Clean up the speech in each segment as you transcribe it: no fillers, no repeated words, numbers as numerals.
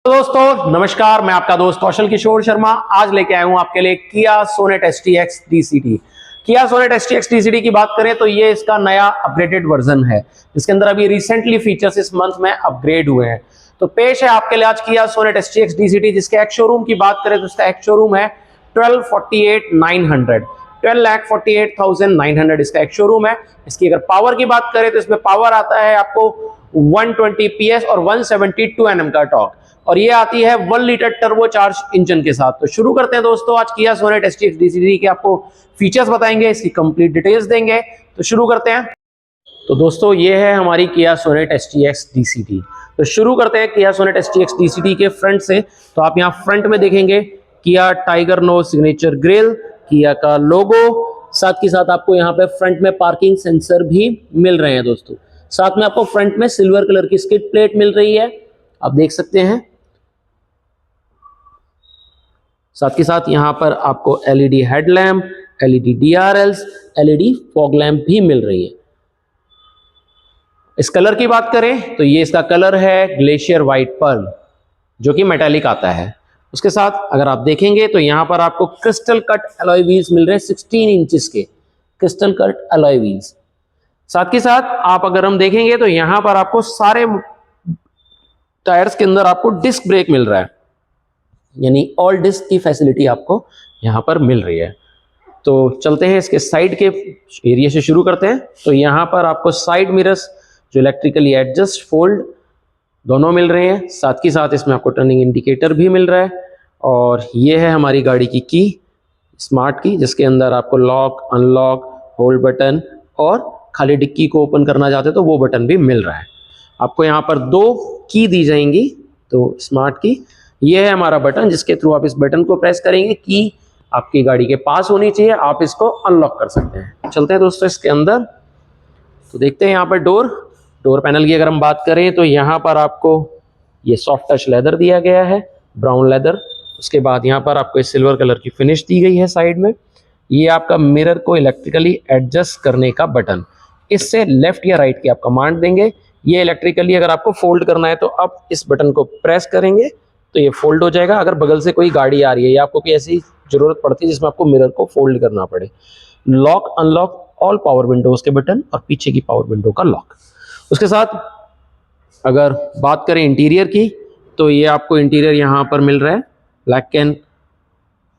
दोस्तों नमस्कार, मैं आपका दोस्त कौशल किशोर शर्मा आज लेके आया हूं आपके लिए किया सोनेट STX DCT। किया सोनेट STX DCT की बात करें तो ये इसका नया अपग्रेडेड वर्जन है, जिसके अंदर अभी रिसेंटली फीचर्स इस मंथ में अपग्रेड हुए हैं। तो पेश है आपके लिए आज किया सोनेट STX DCT, जिसके एक्स शोरूम की बात करें तो इसका एक्स शोरूम है 1248,900 12,48,900 इसका एक्स शोरूम है। इसकी अगर पावर की बात करें तो इसमें पावर आता है आपको 120 PS और 172 Nm का टॉर्क, और ये आती है 1 लीटर टर्बो चार्ज इंजन के साथ। तो शुरू करते हैं दोस्तों, आज किया सोनेट STX DCT के आपको फीचर्स बताएंगे, इसकी कंप्लीट डिटेल्स देंगे। तो शुरू करते हैं। तो दोस्तों ये है हमारी किया सोनेट STX DCT। तो शुरू करते हैं किया सोनेट STX DCT के फ्रंट से। तो आप यहाँ फ्रंट में देखेंगे किया टाइगर नो सिग्नेचर ग्रिल, किया का लोगो, साथ के साथ आपको यहाँ पे फ्रंट में पार्किंग सेंसर भी मिल रहे हैं दोस्तों। साथ में आपको फ्रंट में सिल्वर कलर की स्किड प्लेट मिल रही है, आप देख सकते हैं। साथ के साथ यहाँ पर आपको LED headlamp, LED DRLs, LED fog lamp भी मिल रही है। इस कलर की बात करें तो ये इसका कलर है ग्लेशियर व्हाइट पर्ल, जो कि मेटालिक आता है। उसके साथ अगर आप देखेंगे तो यहाँ पर आपको क्रिस्टल कट अलॉय व्हील्स मिल रहे हैं, 16 इंचेस के क्रिस्टल कट अलॉय व्हील्स। साथ के साथ आप अगर हम देखेंगे तो यहाँ पर आपको सारे टायर्स के अंदर आपको डिस्क ब्रेक मिल रहा है, यानी ऑल डिस्क की फैसिलिटी आपको यहाँ पर मिल रही है। तो चलते हैं इसके साइड के एरिया से शुरू करते हैं। तो यहाँ पर आपको साइड मिरर्स जो इलेक्ट्रिकली एडजस्ट फोल्ड दोनों मिल रहे हैं। साथ के साथ इसमें आपको टर्निंग इंडिकेटर भी मिल रहा है, और ये है हमारी गाड़ी की स्मार्ट की, जिसके अंदर आपको लॉक, अनलॉक, होल्ड बटन और खाली डिक्की को ओपन करना चाहते तो वो बटन भी मिल रहा है। आपको यहाँ पर 2 की दी जाएंगी, तो स्मार्ट की ये है हमारा बटन, जिसके थ्रू आप इस बटन को प्रेस करेंगे, की आपकी गाड़ी के पास होनी चाहिए, आप इसको अनलॉक कर सकते हैं। चलते हैं दोस्तों इसके अंदर, तो देखते हैं यहाँ पर डोर पैनल की अगर हम बात करें तो यहाँ पर आपको ये सॉफ्ट टच लेदर दिया गया है, ब्राउन लेदर। उसके बाद यहाँ पर आपको सिल्वर कलर की फिनिश दी गई है साइड में। ये आपका मिरर को इलेक्ट्रिकली एडजस्ट करने का बटन, इससे लेफ्ट या राइट की आप कमांड देंगे। ये इलेक्ट्रिकली अगर आपको फोल्ड करना है तो आप इस बटन को प्रेस करेंगे तो ये फोल्ड हो जाएगा। अगर बगल से कोई गाड़ी आ रही है या आपको कोई ऐसी जरूरत पड़ती है जिसमें आपको मिरर को फोल्ड करना पड़े, lock, unlock, all power Windows के बटन और पीछे की पावर विंडो का लॉक। उसके साथ अगर बात करें इंटीरियर की तो ये आपको इंटीरियर यहाँ पर मिल रहा है, ब्लैक एंड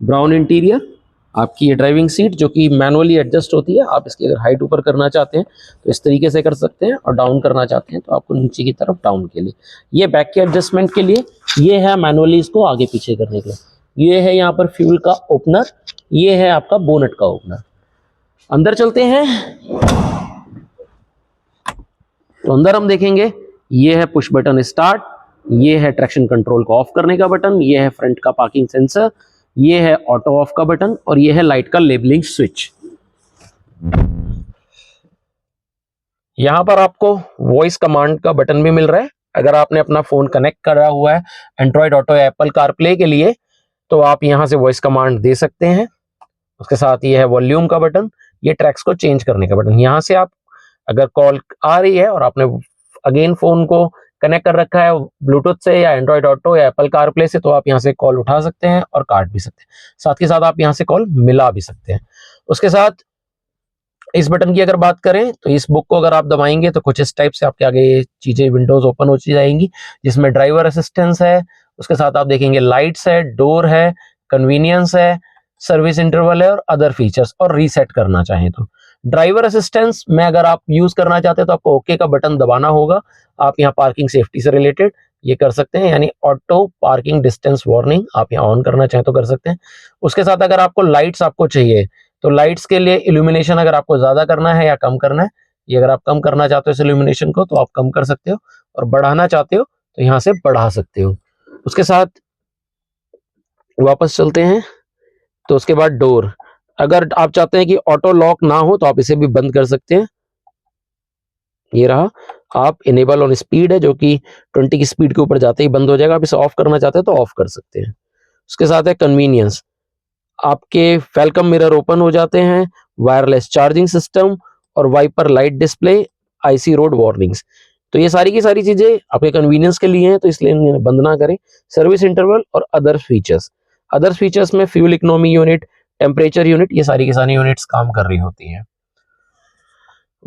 ब्राउन इंटीरियर। आपकी ये ड्राइविंग सीट जो कि मैनुअली एडजस्ट होती है, आप इसकी अगर हाइट ऊपर करना चाहते हैं तो इस तरीके से कर सकते हैं, और डाउन करना चाहते हैं तो आपको नीचे की तरफ डाउन के लिए। ये बैक के एडजस्टमेंट के लिए, ये है मैनुअली इसको आगे पीछे करने के लिए। ये है यहाँ पर फ्यूल का ओपनर, ये है आपका बोनट का ओपनर। अंदर चलते हैं तो अंदर हम देखेंगे ये है पुश बटन स्टार्ट, ये है ट्रैक्शन कंट्रोल को ऑफ करने का बटन, ये है फ्रंट का पार्किंग सेंसर, ये है ऑटो ऑफ का बटन, और ये है लाइट का लेबलिंग स्विच। यहां पर आपको वॉइस कमांड का बटन भी मिल रहा है। अगर आपने अपना फोन कनेक्ट करा हुआ है एंड्रॉइड ऑटो या एप्पल कारप्ले के लिए तो आप यहां से वॉइस कमांड दे सकते हैं। उसके साथ ये है वॉल्यूम का बटन, ये ट्रैक्स को चेंज करने का बटन। यहां से आप अगर कॉल आ रही है और आपने अगेन फोन को कनेक्ट कर रखा है ब्लूटूथ से या एंड्रॉइड ऑटो या एप्पल कारप्ले से, तो आप यहाँ से कॉल उठा सकते हैं और काट भी सकते हैं। साथ के साथ आप यहाँ से कॉल मिला भी सकते हैं। उसके साथ इस बटन की अगर बात करें तो इस बुक को अगर आप दबाएंगे तो कुछ इस टाइप से आपके आगे चीजें विंडोज ओपन होती जाएंगी, जिसमें ड्राइवर असिस्टेंस है। उसके साथ आप देखेंगे लाइट्स है, डोर है, कन्वीनियंस है, सर्विस इंटरवल है और अदर फीचर्स, और रीसेट करना चाहें तो ड्राइवर असिस्टेंस में अगर आप यूज करना चाहते हैं तो आपको ओके का बटन दबाना होगा। आप यहाँ पार्किंग सेफ्टी से रिलेटेड ये कर सकते हैं, यानी ऑटो पार्किंग डिस्टेंस वार्निंग आप यहाँ ऑन करना चाहें तो कर सकते हैं। उसके साथ अगर आपको लाइट्स आपको चाहिए तो लाइट्स के लिए इल्यूमिनेशन अगर आपको ज्यादा करना है या कम करना है, ये अगर आप कम करना चाहते हो इस इल्यूमिनेशन को तो आप कम कर सकते हो, और बढ़ाना चाहते हो तो यहाँ से बढ़ा सकते हो। उसके साथ वापस चलते हैं तो उसके बाद डोर, अगर आप चाहते हैं कि ऑटो लॉक ना हो तो आप इसे भी बंद कर सकते हैं। ये रहा, आप इनेबल ऑन स्पीड है जो कि 20 की स्पीड के ऊपर जाते ही बंद हो जाएगा। आप इसे ऑफ करना चाहते हैं तो ऑफ कर सकते हैं। उसके साथ है कन्वीनियंस, आपके वेलकम मिरर ओपन हो जाते हैं, वायरलेस चार्जिंग सिस्टम और wiper light display, IC road warnings. तो ये सारी की सारी चीजें आपके कन्वीनियंस के लिए हैं, तो इसलिए इन्हें बंद ना करें। सर्विस इंटरवल और अदर फीचर्स में fuel economy unit, temperature unit, ये सारी की सारी यूनिट्स काम कर रही होती हैं।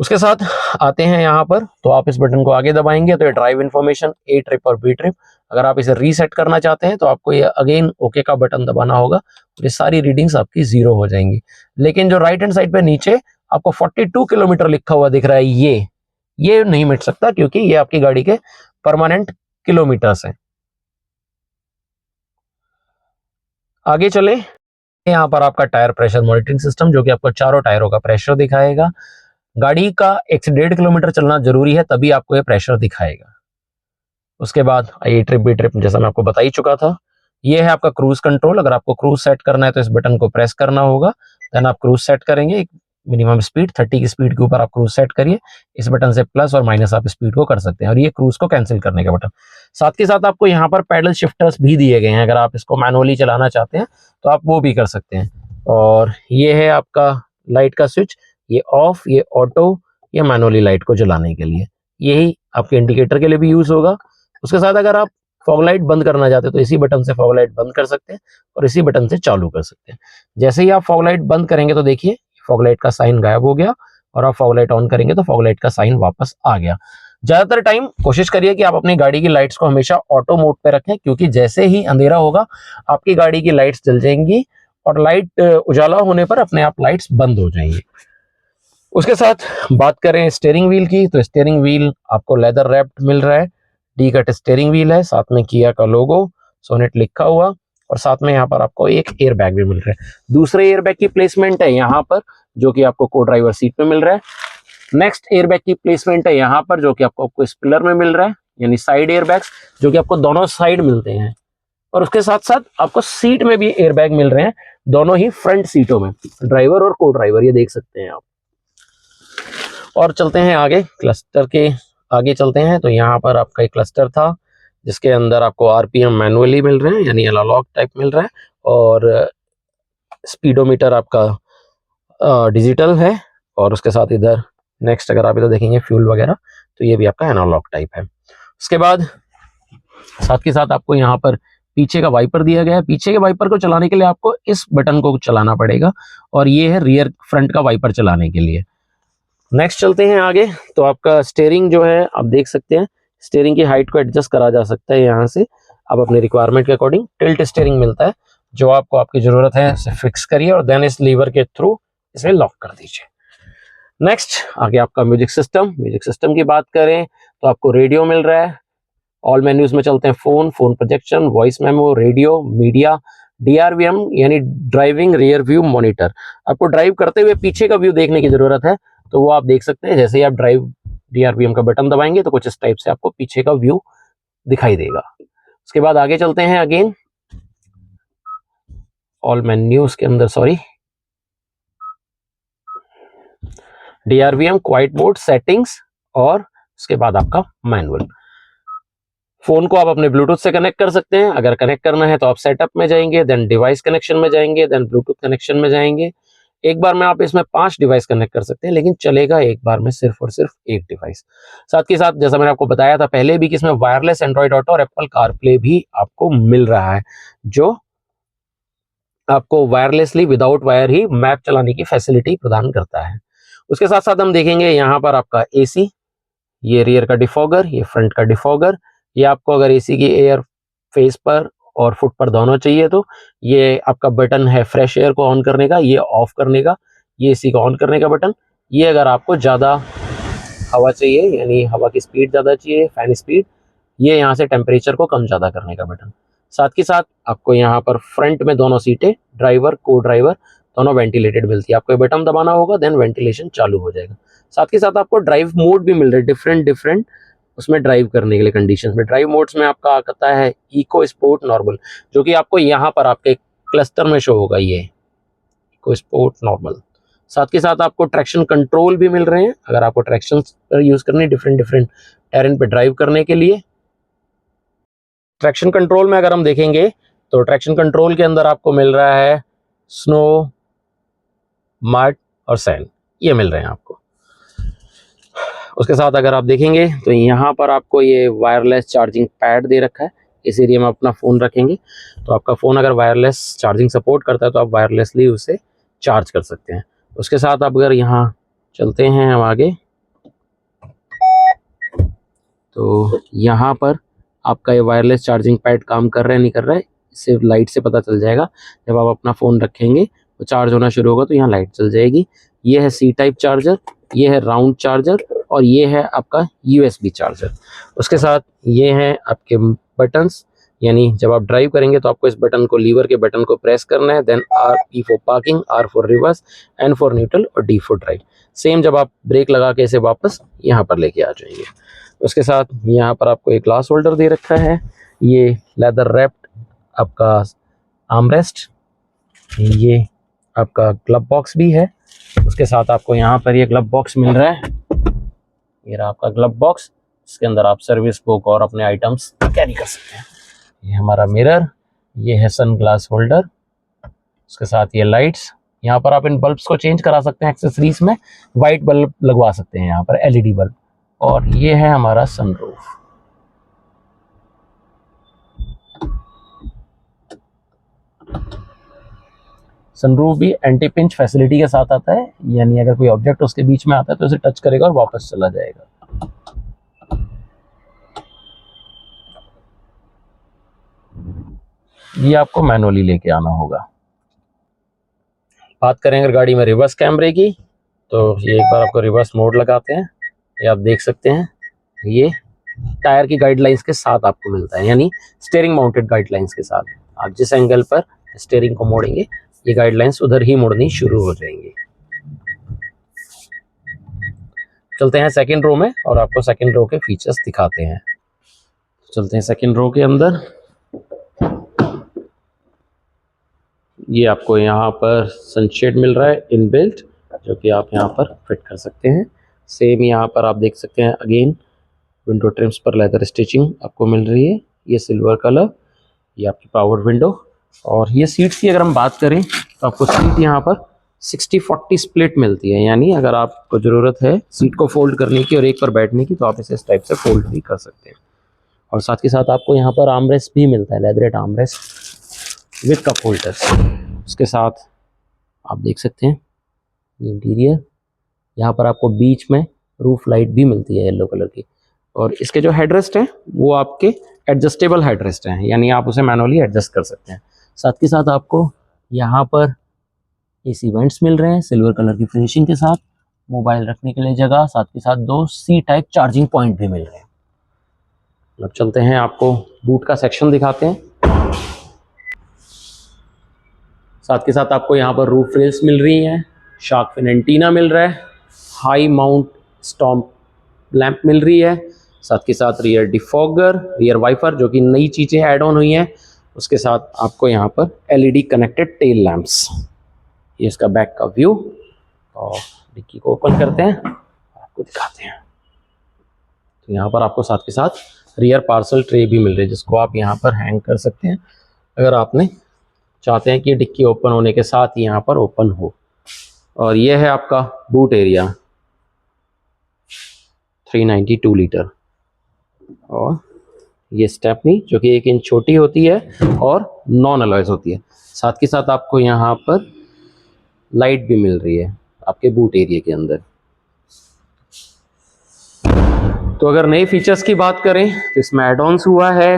उसके साथ आते हैं यहाँ पर, तो आप इस बटन को आगे दबाएंगे तो ये ड्राइव इन्फॉर्मेशन, ए ट्रिप और बी ट्रिप, अगर आप इसे रीसेट करना चाहते हैं तो आपको ये अगेन ओके का बटन दबाना होगा, तो ये सारी रीडिंग्स आपकी 0 हो जाएंगी। लेकिन जो राइट हैंड साइड पे नीचे आपको 42 किलोमीटर लिखा हुआ दिख रहा है, ये नहीं मिट सकता, क्योंकि ये आपकी गाड़ी के परमानेंट किलोमीटर्स हैं। आगे चले, यहाँ पर आपका टायर प्रेशर मॉनिटरिंग सिस्टम, जो कि आपको चारों टायरों का प्रेशर दिखाएगा। गाड़ी का 1 से 1.5 किलोमीटर चलना जरूरी है, तभी आपको ये प्रेशर दिखाएगा। उसके बाद ए ट्रिप बी ट्रिप, जैसा मैं आपको बता ही चुका था। ये है आपका क्रूज कंट्रोल, अगर आपको क्रूज सेट करना है तो इस बटन को प्रेस करना होगा, देन आप क्रूज सेट करेंगे। मिनिमम स्पीड 30 की स्पीड के ऊपर आप क्रूज सेट करिए, इस बटन से प्लस और माइनस आप स्पीड को कर सकते हैं, और ये क्रूज को कैंसिल करने का बटन। साथ के साथ आपको यहाँ पर पैडल शिफ्टर्स भी दिए गए हैं, अगर आप इसको मैनुअली चलाना चाहते हैं तो आप वो भी कर सकते हैं। और ये है आपका लाइट का स्विच, ये ऑफ, ये ऑटो, ये मैनुअली लाइट को जलाने के लिए, यही आपके इंडिकेटर के लिए भी यूज होगा। उसके साथ अगर आप फॉग लाइट बंद करना चाहते हैं तो इसी बटन से फॉग लाइट बंद कर सकते हैं और इसी बटन से चालू कर सकते हैं। जैसे ही आप फॉग लाइट बंद करेंगे तो देखिए फॉग लाइट का साइन गायब हो गया, और आप फॉग लाइट ऑन करेंगे तो फॉग लाइट का साइन वापस आ गया। ज्यादातर टाइम कोशिश करिए कि आप अपनी गाड़ी की लाइट्स को हमेशा ऑटो मोड पे रखें, क्योंकि जैसे ही अंधेरा होगा आपकी गाड़ी की लाइट्स जल जाएंगी, और लाइट उजाला होने पर अपने आप लाइट्स बंद हो जाएंगी। उसके साथ बात करें स्टीयरिंग व्हील की, तो स्टीयरिंग व्हील आपको लेदर रैप्ड मिल रहा है, डी कट स्टीयरिंग व्हील है, साथ में किया का लोगो, सोनेट लिखा हुआ, और साथ में यहाँ पर आपको एक एयर बैग भी मिल रहा है। दूसरे एयर बैग की प्लेसमेंट है यहाँ पर, जो कि आपको को ड्राइवर सीट में मिल रहा है। नेक्स्ट एयर बैग की प्लेसमेंट है यहाँ पर, जो कि आपको स्पिलर में मिल रहा है, यानी साइड एयर बैग्स, जो कि आपको दोनों साइड मिलते हैं। और उसके साथ साथ आपको सीट में भी एयर बैग मिल रहे हैं, दोनों ही फ्रंट सीटों में, ड्राइवर और को ड्राइवर, ये देख सकते हैं आप। और चलते हैं आगे, क्लस्टर के आगे चलते हैं, तो यहाँ पर आपका एक क्लस्टर था जिसके अंदर आपको आरपीएम मैनुअली मिल रहे हैं, यानी एनालॉग टाइप मिल रहा है, और स्पीडोमीटर आपका डिजिटल है, और उसके साथ इधर नेक्स्ट अगर आप इधर देखेंगे फ्यूल वगैरह, तो ये भी आपका एनालॉग टाइप है। उसके बाद साथ के साथ आपको यहाँ पर पीछे का वाइपर दिया गया है। पीछे के वाइपर को चलाने के लिए आपको इस बटन को चलाना पड़ेगा, और ये है रियर फ्रंट का वाइपर चलाने के लिए। नेक्स्ट चलते हैं आगे, तो आपका स्टीयरिंग जो है आप देख सकते हैं, स्टीयरिंग की हाइट को एडजस्ट करा जा सकता है। यहाँ से आप अपने रिक्वायरमेंट के अकॉर्डिंग टिल्ट स्टीयरिंग मिलता है, जो आपको आपकी जरूरत है इसे फिक्स करिए, और देन इस लीवर के थ्रू इसे लॉक कर दीजिए। नेक्स्ट आगे आपका म्यूजिक सिस्टम की बात करें तो आपको रेडियो मिल रहा है। ऑल मेन्यूज में चलते हैं, phone projection, voice memo, radio, media, DRVM यानी ड्राइविंग रियर व्यू मॉनिटर। आपको ड्राइव करते हुए पीछे का व्यू देखने की जरूरत है, तो वो आप देख सकते हैं, जैसे ही आप ड्राइव डीआरवीएम का बटन दबाएंगे तो कुछ इस टाइप से आपको पीछे का व्यू दिखाई देगा। उसके बाद आगे चलते हैं, अगेन ऑल मेन्यूज के अंदर, सॉरी, डीआरवीएम, क्वाइट मोड, सेटिंग्स, और उसके बाद आपका मैनुअल। फोन को आप अपने ब्लूटूथ से कनेक्ट कर सकते हैं, अगर कनेक्ट करना है तो आप सेटअप में जाएंगे, देन डिवाइस कनेक्शन में जाएंगे, देन ब्लूटूथ कनेक्शन में जाएंगे। एक बार में आप इसमें 5 डिवाइस कनेक्ट कर सकते हैं, लेकिन चलेगा एक बार में सिर्फ और सिर्फ एक डिवाइस। साथ के साथ जैसा मैंने आपको बताया था पहले भी कि इसमें वायरलेस एंड्रॉइड ऑटो और एप्पल कारप्ले भी आपको मिल रहा है, जो आपको वायरलेसली विदाउट वायर ही मैप चलाने की फैसिलिटी प्रदान करता है। उसके साथ साथ हम देखेंगे यहाँ पर आपका एसी, ये रियर का डिफॉगर, ये फ्रंट का डिफॉगर। ये आपको अगर एसी की एयर फेस पर और फुट पर दोनों चाहिए तो ये आपका बटन है फ्रेश एयर को ऑन करने का, ये ऑफ करने का, ये एसी को ऑन करने का बटन। ये अगर आपको ज़्यादा हवा चाहिए, यानी हवा की स्पीड ज़्यादा चाहिए, फैन स्पीड, ये यहाँ से टेम्परेचर को कम ज़्यादा करने का बटन। साथ के साथ आपको यहाँ पर फ्रंट में दोनों सीटें, ड्राइवर को ड्राइवर दोनों वेंटिलेटेड मिलती है, आपको ये बटन दबाना होगा, देन वेंटिलेशन चालू हो जाएगा। साथ के साथ आपको ड्राइव मोड भी मिल रहे हैं, डिफरेंट उसमें ड्राइव करने के लिए कंडीशंस में। ड्राइव मोड्स में आपका आता है इको, स्पोर्ट, नॉर्मल, जो कि आपको यहाँ पर आपके क्लस्टर में शो होगा, ये इको, स्पोर्ट, नॉर्मल। साथ के साथ आपको ट्रैक्शन कंट्रोल भी मिल रहे हैं, अगर आपको ट्रैक्शन यूज करने डिफरेंट टेरेन पे ड्राइव करने के लिए। ट्रैक्शन कंट्रोल में अगर हम देखेंगे तो ट्रैक्शन कंट्रोल के अंदर आपको मिल रहा है स्नो, मड और सैंड, ये मिल रहे हैं आपको। उसके साथ अगर आप देखेंगे तो यहाँ पर आपको ये वायरलेस चार्जिंग पैड दे रखा है। इस एरिया में अपना फ़ोन रखेंगे तो आपका फ़ोन अगर वायरलेस चार्जिंग सपोर्ट करता है तो आप वायरलेसली उसे चार्ज कर सकते हैं। उसके साथ आप अगर यहाँ चलते हैं हम आगे, तो यहाँ पर आपका ये वायरलेस चार्जिंग पैड काम कर रहा है नहीं कर रहा है, इससे लाइट से पता चल जाएगा। जब आप अपना फ़ोन रखेंगे तो चार्ज होना शुरू होगा तो यहाँ लाइट चल जाएगी। ये है सी टाइप चार्जर, ये है राउंड चार्जर और ये है आपका USB चार्जर। उसके साथ ये हैं आपके बटन्स, यानी जब आप ड्राइव करेंगे तो आपको इस बटन को, लीवर के बटन को प्रेस करना है। Then P for parking, R for reverse, N for neutral और D फॉर ड्राइव। सेम जब आप ब्रेक लगा के इसे वापस यहाँ पर लेके आ जाएंगे। उसके साथ यहाँ पर आपको एक ग्लास होल्डर दे रखा है, ये लेदर रैप्ड आपका आर्मरेस्ट, ये आपका ग्लव बॉक्स भी है। उसके साथ आपको यहाँ पर ये ग्लव बॉक्स मिल रहा है, ये रहा आपका ग्लव बॉक्स, इसके अंदर आप सर्विस बुक और अपने आइटम्स कैरी कर सकते हैं। ये हमारा मिरर, ये है सन ग्लास होल्डर, उसके साथ ये लाइट्स। यहाँ पर आप इन बल्ब्स को चेंज करा सकते हैं, एक्सेसरीज में वाइट बल्ब लगवा सकते हैं यहाँ पर, LED बल्ब। और ये है हमारा सनरूफ। सनरूफ भी एंटी पिंच फैसिलिटी के साथ आता है, यानी अगर कोई ऑब्जेक्ट उसके बीच में आता है तो उसे टच करेगा और वापस चला जाएगा। ये आपको मैनुअली लेके आना होगा। बात करें अगर गाड़ी में रिवर्स कैमरे की, तो ये एक बार आपको रिवर्स मोड लगाते हैं, ये आप देख सकते हैं, ये टायर की गाइडलाइंस के साथ आपको मिलता है, यानी स्टीयरिंग माउंटेड गाइडलाइंस के साथ। आप जिस एंगल पर स्टीयरिंग को मोड़ेंगे ये गाइडलाइंस उधर ही मुड़नी शुरू हो जाएंगी। चलते हैं सेकंड रो में और आपको सेकंड रो के फीचर्स दिखाते हैं। चलते हैं सेकंड रो के अंदर। ये आपको यहाँ पर सनशेड मिल रहा है इनबिल्ट, जो कि आप यहाँ पर फिट कर सकते हैं। सेम यहाँ पर आप देख सकते हैं अगेन विंडो ट्रिम्स पर लेदर स्टिचिंग आपको मिल रही है, ये सिल्वर कलर, ये आपकी पावर विंडो। और ये सीट्स की अगर हम बात करें तो आपको सीट यहाँ पर 60-40 स्प्लिट मिलती है, यानी अगर आपको ज़रूरत है सीट को फोल्ड करने की और एक पर बैठने की तो आप इसे इस टाइप से फोल्ड भी कर सकते हैं। और साथ के साथ आपको यहाँ पर आर्मरेस्ट भी मिलता है, leatherette armrest with cup holders. उसके साथ आप देख सकते हैं ये इंटीरियर, यहाँ पर आपको बीच में रूफ लाइट भी मिलती है येलो कलर की। और इसके जो हेडरेस्ट हैं वो आपके एडजस्टेबल हेडरेस्ट हैं, यानी आप उसे मैनुअली एडजस्ट कर सकते हैं। साथ के साथ आपको यहाँ पर AC वेंट्स मिल रहे हैं सिल्वर कलर की फिनिशिंग के साथ, मोबाइल रखने के लिए जगह, साथ के साथ 2 C टाइप चार्जिंग पॉइंट भी मिल रहे हैं। अब चलते हैं आपको बूट का सेक्शन दिखाते हैं। साथ के साथ आपको यहाँ पर रूफ रेल्स मिल रही हैं, शार्क फिन एंटीना मिल रहा है, हाई माउंट स्टॉम्प लैंप मिल रही है, साथ के साथ रियर डिफॉगर, रियर वाइपर जो कि नई चीज़ें ऐड ऑन हुई हैं। उसके साथ आपको यहाँ पर LED कनेक्टेड टेल लैंप्स। ये इसका बैक का व्यू, और डिक्की को ओपन करते हैं आपको दिखाते हैं। तो यहाँ पर आपको साथ के साथ रियर पार्सल ट्रे भी मिल रही है, जिसको आप यहाँ पर हैंग कर सकते हैं अगर आपने चाहते हैं कि डिक्की ओपन होने के साथ ही यहाँ पर ओपन हो। और ये है आपका बूट एरिया 392 लीटर, और ये स्टेपनी जो कि 1 इंच छोटी होती है और नॉन अलॉयज होती है। साथ के साथ आपको यहाँ पर लाइट भी मिल रही है आपके बूट एरिया के अंदर। तो अगर नए फीचर्स की बात करें तो इसमें एड ऑन्स हुआ है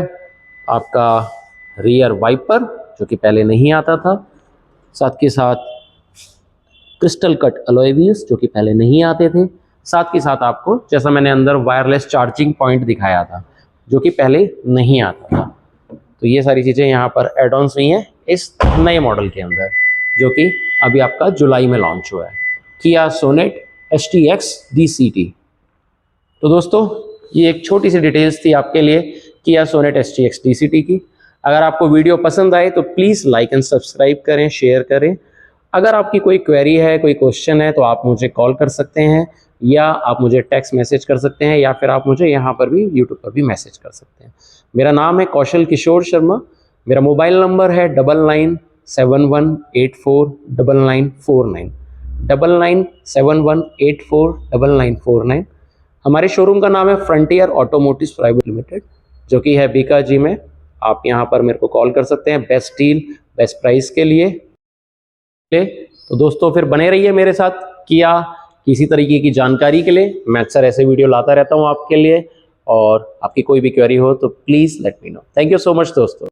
आपका रियर वाइपर जो कि पहले नहीं आता था, साथ के साथ क्रिस्टल कट अलॉय व्हील्स जो कि पहले नहीं आते थे, साथ के साथ आपको जैसा मैंने अंदर वायरलेस चार्जिंग पॉइंट दिखाया था जो कि पहले नहीं आता था। तो ये सारी चीज़ें यहाँ पर एड ऑन्स हुई हैं इस नए मॉडल के अंदर, जो कि अभी आपका जुलाई में लॉन्च हुआ है, किया सोनेट STX DCT। तो दोस्तों ये एक छोटी सी डिटेल्स थी आपके लिए किया सोनेट STX DCT की। अगर आपको वीडियो पसंद आए तो प्लीज़ लाइक एंड सब्सक्राइब करें, शेयर करें। अगर आपकी कोई क्वेरी है, कोई क्वेश्चन है तो आप मुझे कॉल कर सकते हैं, या आप मुझे टेक्स्ट मैसेज कर सकते हैं, या फिर आप मुझे यहाँ पर भी यूट्यूब पर भी मैसेज कर सकते हैं। मेरा नाम है कौशल किशोर शर्मा, मेरा मोबाइल नंबर है 9971849949, 9971849949। हमारे शोरूम का नाम है फ्रंटियर ऑटोमोटिव्स प्राइवेट लिमिटेड, जो कि है बीकाजी में। आप यहाँ पर मेरे को कॉल कर सकते हैं बेस्ट डील बेस्ट प्राइस के लिए। तो दोस्तों फिर बने रहिए मेरे साथ किया किसी तरीके की जानकारी के लिए। मैं अक्सर ऐसे वीडियो लाता रहता हूँ आपके लिए, और आपकी कोई भी क्वेरी हो तो please let me know. Thank you so much दोस्तों।